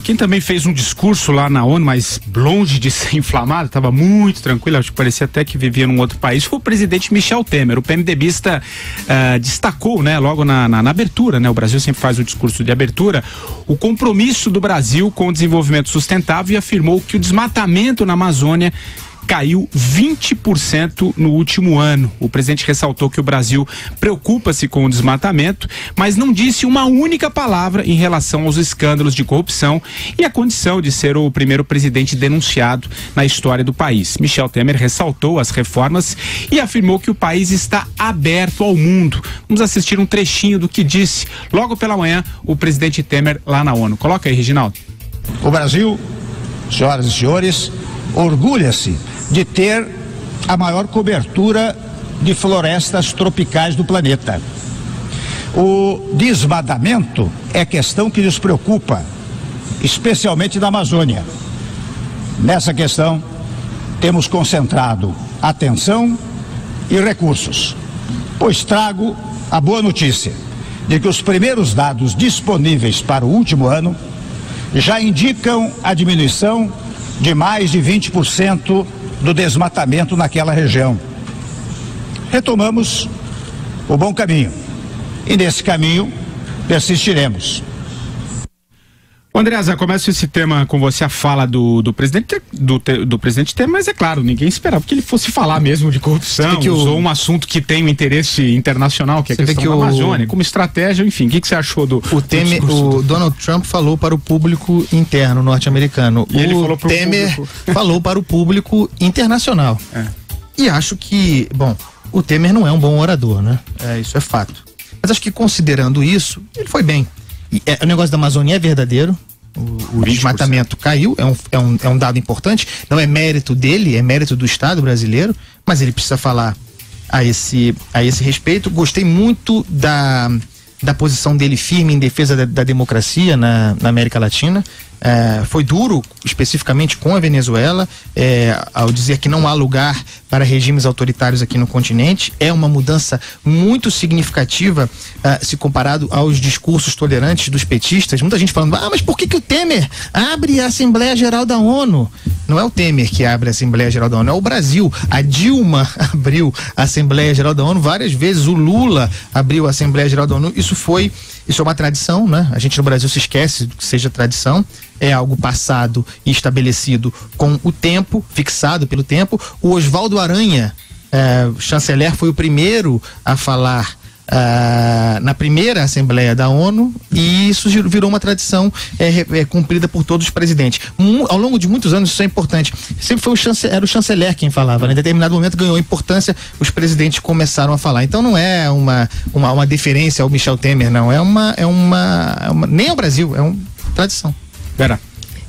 Quem também fez um discurso lá na ONU, mas longe de ser inflamado, estava muito tranquilo, acho que parecia até que vivia num outro país, foi o presidente Michel Temer. O PMDBista destacou, né, logo na abertura, né, o Brasil sempre faz o discurso de abertura, o compromisso do Brasil com o desenvolvimento sustentável e afirmou que o desmatamento na Amazônia caiu 20% no último ano. O presidente ressaltou que o Brasil preocupa-se com o desmatamento, mas não disse uma única palavra em relação aos escândalos de corrupção e a condição de ser o primeiro presidente denunciado na história do país. Michel Temer ressaltou as reformas e afirmou que o país está aberto ao mundo. Vamos assistir um trechinho do que disse logo pela manhã o presidente Temer lá na ONU. Coloca aí, Reginaldo. O Brasil, senhoras e senhores, orgulha-se de ter a maior cobertura de florestas tropicais do planeta. O desmatamento é questão que nos preocupa, especialmente na Amazônia. Nessa questão, temos concentrado atenção e recursos, pois trago a boa notícia de que os primeiros dados disponíveis para o último ano já indicam a diminuição de mais de 20% do desmatamento naquela região. Retomamos o bom caminho e nesse caminho persistiremos. Andreasa, começo esse tema com você, a fala do presidente do presidente Temer, mas é claro, ninguém esperava que ele fosse falar mesmo de corrupção, usou um assunto que tem um interesse internacional, que é a questão da Amazônia, como estratégia, enfim, o que você achou do Temer? O Donald Trump falou para o público interno norte-americano, e ele falou pro Temer falou para o público internacional. E acho que, bom, o Temer não é um bom orador, né? Isso é fato. Mas acho que considerando isso, ele foi bem. O negócio da Amazônia é verdadeiro. O desmatamento caiu, é um dado importante. Não é mérito dele, é mérito do Estado brasileiro, mas ele precisa falar a esse respeito. Gostei muito da posição dele firme em defesa da democracia na América Latina. Foi duro, especificamente com a Venezuela, ao dizer que não há lugar para regimes autoritários aqui no continente. É uma mudança muito significativa se comparado aos discursos tolerantes dos petistas. Muita gente falando, mas por que o Temer abre a Assembleia Geral da ONU? Não é o Temer que abre a Assembleia Geral da ONU, é o Brasil. A Dilma abriu a Assembleia Geral da ONU várias vezes, o Lula abriu a Assembleia Geral da ONU. Isso é uma tradição, né? A gente no Brasil se esquece que seja tradição. É algo passado e estabelecido com o tempo, fixado pelo tempo. O Oswaldo Aranha, o chanceler, foi o primeiro a falar na primeira Assembleia da ONU, e isso virou uma tradição cumprida por todos os presidentes. Ao longo de muitos anos, isso é importante. Sempre era o chanceler quem falava, né? Em determinado momento ganhou importância, os presidentes começaram a falar. Então não é uma deferência ao Michel Temer, não. Nem ao Brasil, é uma tradição. Vera.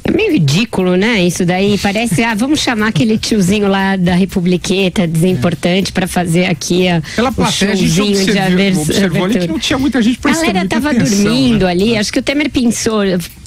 É meio ridículo, né? Isso daí parece, vamos chamar aquele tiozinho lá da Republiqueta, desimportante, pra fazer aqui pela plateia, a gente observou ali que não tinha muita gente prestando muita atenção. A galera tava dormindo, né? Ali, acho que o Temer pensou,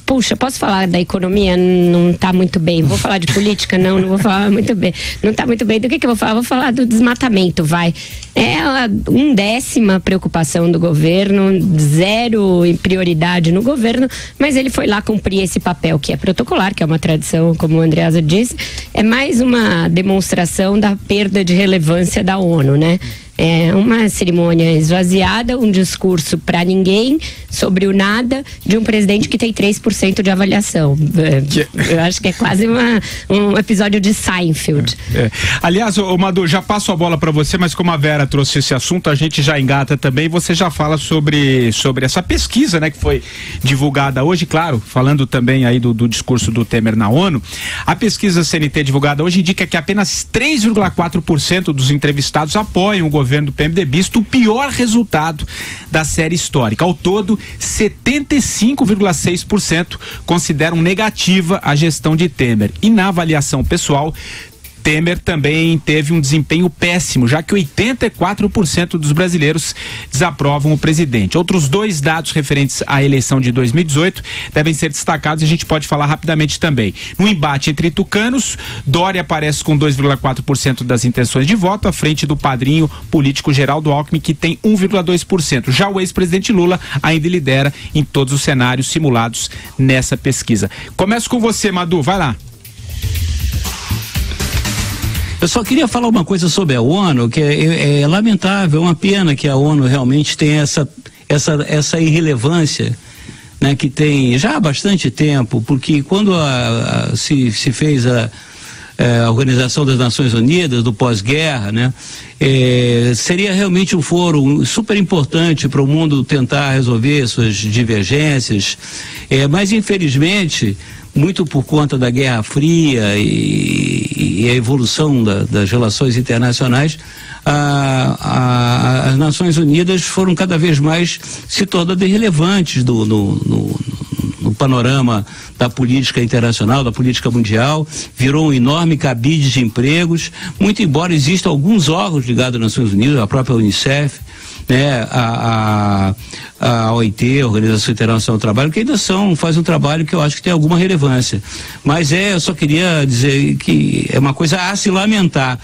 puxa, posso falar da economia? Não tá muito bem. Vou falar de política? Não vou falar muito bem. Não tá muito bem. Do que eu vou falar? Vou falar do desmatamento, vai. É a 1/10 preocupação do governo, 0 em prioridade no governo, mas ele foi lá cumprir esse papel que é protocolar, que é uma tradição, como o Andreasa disse. É mais uma demonstração da perda de relevância da ONU, né? É uma cerimônia esvaziada, um discurso para ninguém, sobre o nada, de um presidente que tem 3% de avaliação. Eu acho que é quase um episódio de Seinfeld. Aliás, Madu, já passo a bola para você, mas como a Vera trouxe esse assunto, a gente já engata também. Você já fala sobre essa pesquisa, né, que foi divulgada hoje, claro, falando também aí do discurso do Temer na ONU. A pesquisa CNT divulgada hoje indica que apenas 3,4% dos entrevistados apoiam o governo do PMDBista, o pior resultado da série histórica. Ao todo, 75,6% consideram negativa a gestão de Temer. E na avaliação pessoal, Temer também teve um desempenho péssimo, já que 84% dos brasileiros desaprovam o presidente. Outros 2 dados referentes à eleição de 2018 devem ser destacados e a gente pode falar rapidamente também. No embate entre tucanos, Dória aparece com 2,4% das intenções de voto, à frente do padrinho político Geraldo Alckmin, que tem 1,2%. Já o ex-presidente Lula ainda lidera em todos os cenários simulados nessa pesquisa. Começo com você, Madu, vai lá. Eu só queria falar uma coisa sobre a ONU, que é lamentável, é uma pena que a ONU realmente tenha essa irrelevância, né, que tem já há bastante tempo, porque quando se fez a Organização das Nações Unidas, do pós-guerra, né, seria realmente um fórum super importante para o mundo tentar resolver suas divergências, mas infelizmente, muito por conta da Guerra Fria e a evolução das relações internacionais, as Nações Unidas foram cada vez mais se tornando irrelevantes no panorama da política internacional, da política mundial, virou um enorme cabide de empregos, muito embora existam alguns órgãos ligados às Nações Unidas, a própria Unicef, né, a OIT, a Organização Internacional do Trabalho, que ainda fazem um trabalho que eu acho que tem alguma relevância. Mas eu só queria dizer que é uma coisa a se lamentar.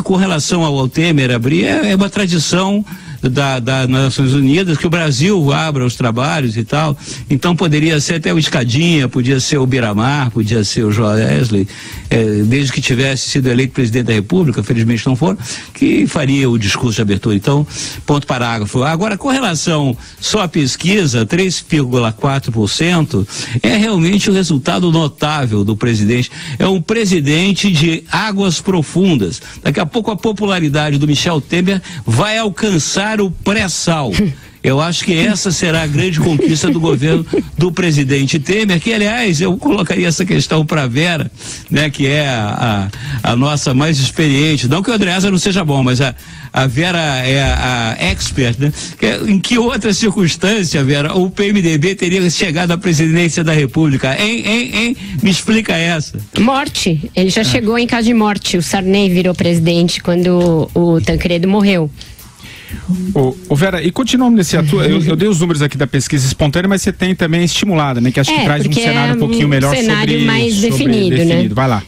Com relação ao Temer abrir, é uma tradição das Nações Unidas que o Brasil abra os trabalhos e tal, então poderia ser até o Escadinha, podia ser o Biramar, podia ser o Joesley, desde que tivesse sido eleito presidente da República, felizmente não foram, que faria o discurso de abertura. Então, ponto parágrafo. Agora, com relação só à pesquisa, 3,4% é realmente um resultado notável do presidente. É um presidente de águas profundas. Daqui a pouco a popularidade do Michel Temer vai alcançar o pré-sal. Eu acho que essa será a grande conquista do governo do presidente Temer, que, aliás, eu colocaria essa questão para a Vera, né, que é a nossa mais experiente. Não que o Andreasa não seja bom, mas a Vera é a expert, né? Em que outra circunstância, Vera, o PMDB teria chegado à presidência da República? Me explica essa. Morte. Ele já chegou em caso de morte. O Sarney virou presidente quando o Tancredo morreu. Ô Vera, e continuando nesse eu dei os números aqui da pesquisa espontânea, mas você tem também estimulada, né? Que acho que traz um cenário um pouquinho melhor, cenário mais definido, né? Vai lá.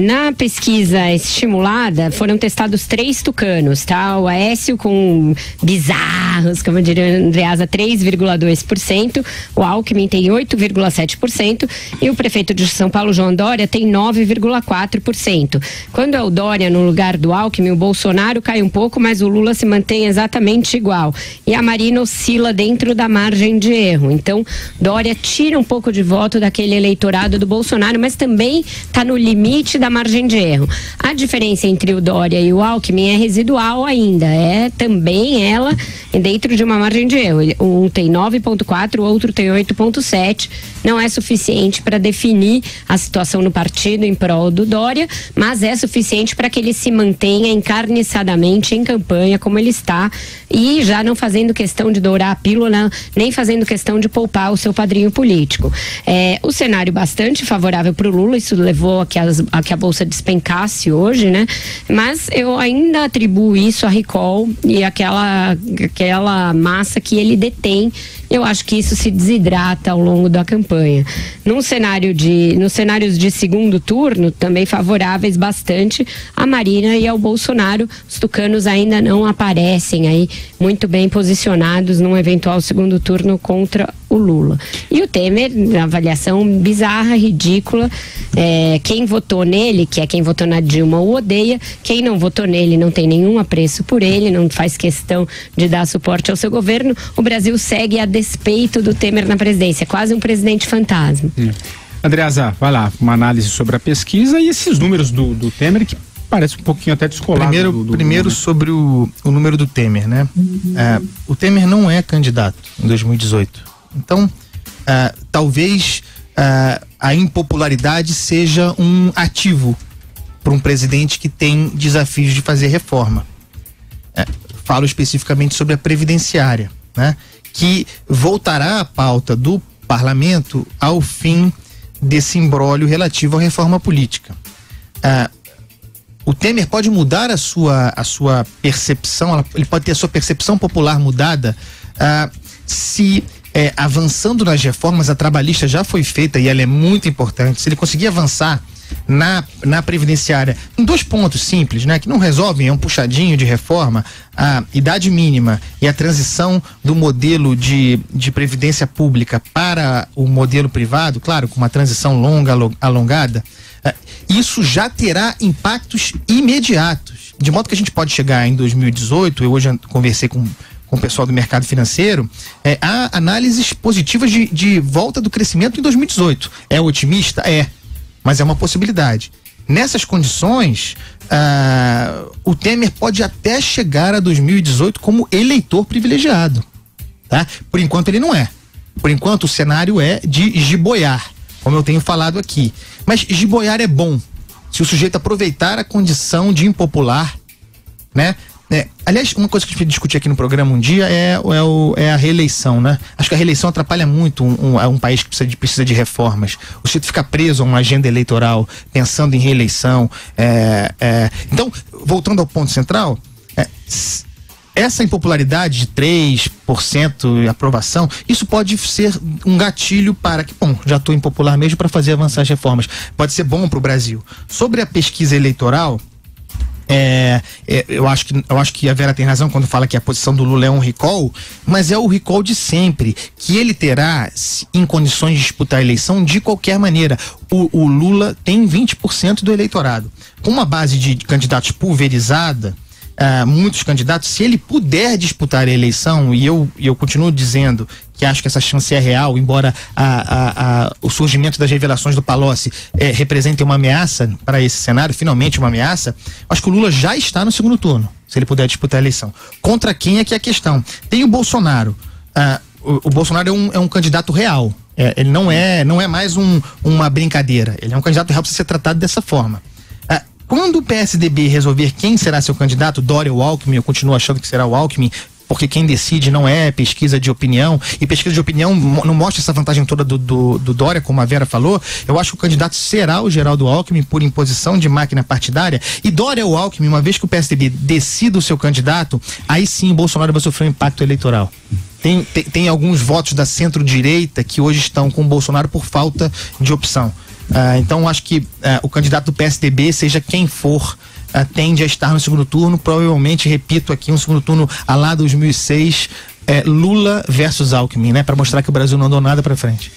Na pesquisa estimulada foram testados 3 tucanos, tá? O Aécio com bizarros, como diria o Andreasa, 3,2%, o Alckmin tem 8,7% e o prefeito de São Paulo, João Dória, tem 9,4%. Quando é o Dória no lugar do Alckmin, o Bolsonaro cai um pouco, mas o Lula se mantém exatamente igual. E a Marina oscila dentro da margem de erro. Então, Dória tira um pouco de voto daquele eleitorado do Bolsonaro, mas também está no limite da margem de erro. A diferença entre o Dória e o Alckmin é residual ainda. É também ela dentro de uma margem de erro. Um tem 9,4, o outro tem 8,7. Não é suficiente para definir a situação no partido em prol do Dória, mas é suficiente para que ele se mantenha encarniçadamente em campanha como ele está, e já não fazendo questão de dourar a pílula, nem fazendo questão de poupar o seu padrinho político. O cenário bastante favorável para o Lula, isso levou a que a Bolsa despencasse hoje, né? Mas eu ainda atribuo isso a recall e aquela massa que ele detém. Eu acho que isso se desidrata ao longo da campanha. Nos cenários de segundo turno, também favoráveis bastante a Marina e ao Bolsonaro, os tucanos ainda não aparecem aí muito bem posicionados num eventual segundo turno contra o Lula. E o Temer, na avaliação bizarra, ridícula, quem votou nele, que é quem votou na Dilma, o odeia, quem não votou nele não tem nenhum apreço por ele, não faz questão de dar suporte ao seu governo. O Brasil segue a despeito do Temer na presidência, quase um presidente fantasma. Andreasa, vai lá, uma análise sobre a pesquisa e esses números do Temer que parece um pouquinho até descolado. Primeiro sobre o número do Temer, né? O Temer não é candidato em 2018. Então, talvez a impopularidade seja um ativo para um presidente que tem desafios de fazer reforma. Falo especificamente sobre a previdenciária, né? Que voltará à pauta do parlamento ao fim desse imbróglio relativo à reforma política. o Temer pode mudar a sua percepção, ele pode ter a sua percepção popular mudada se avançando nas reformas. A trabalhista já foi feita e ela é muito importante. Se ele conseguir avançar na previdenciária em 2 pontos simples, né, que não resolvem, é um puxadinho de reforma, a idade mínima e a transição do modelo de previdência pública para o modelo privado, claro, com uma transição longa, alongada, isso já terá impactos imediatos, de modo que a gente pode chegar em 2018. Eu hoje conversei com o pessoal do mercado financeiro, há análises positivas de volta do crescimento em 2018. É otimista? É. Mas é uma possibilidade. Nessas condições, o Temer pode até chegar a 2018 como eleitor privilegiado, tá? Por enquanto ele não é. Por enquanto o cenário é de giboiar, como eu tenho falado aqui. Mas giboiar é bom se o sujeito aproveitar a condição de impopular, né? Aliás, uma coisa que a gente discutiu aqui no programa um dia é a reeleição, né? Acho que a reeleição atrapalha muito um país que precisa de reformas. O sujeito fica preso a uma agenda eleitoral, pensando em reeleição. Então, voltando ao ponto central, essa impopularidade de 3% de aprovação, isso pode ser um gatilho para que, bom, já estou impopular mesmo, para fazer avançar as reformas. Pode ser bom para o Brasil. Sobre a pesquisa eleitoral, eu acho que a Vera tem razão quando fala que a posição do Lula é um recall, mas é o recall de sempre, que ele terá em condições de disputar a eleição de qualquer maneira. O Lula tem 20% do eleitorado. Com uma base de candidatos pulverizada, muitos candidatos, se ele puder disputar a eleição, e eu continuo dizendo que acho que essa chance é real, embora o surgimento das revelações do Palocci represente uma ameaça para esse cenário, finalmente uma ameaça, acho que o Lula já está no segundo turno, se ele puder disputar a eleição. Contra quem é que é a questão? Tem o Bolsonaro. O Bolsonaro é um candidato real. Ele não é mais uma brincadeira. Ele é um candidato real, precisa ser tratado dessa forma. Quando o PSDB resolver quem será seu candidato, Dória ou Alckmin, eu continuo achando que será o Alckmin, porque quem decide não é pesquisa de opinião, e pesquisa de opinião não mostra essa vantagem toda do Dória, como a Vera falou. Eu acho que o candidato será o Geraldo Alckmin, por imposição de máquina partidária. E Dória ou Alckmin, uma vez que o PSDB decida o seu candidato, aí sim o Bolsonaro vai sofrer um impacto eleitoral. Tem alguns votos da centro-direita que hoje estão com o Bolsonaro por falta de opção. Então acho que o candidato do PSDB, seja quem for, tende a estar no segundo turno, provavelmente, repito aqui, um segundo turno à lá 2006, Lula versus Alckmin, né? Para mostrar que o Brasil não andou nada para frente.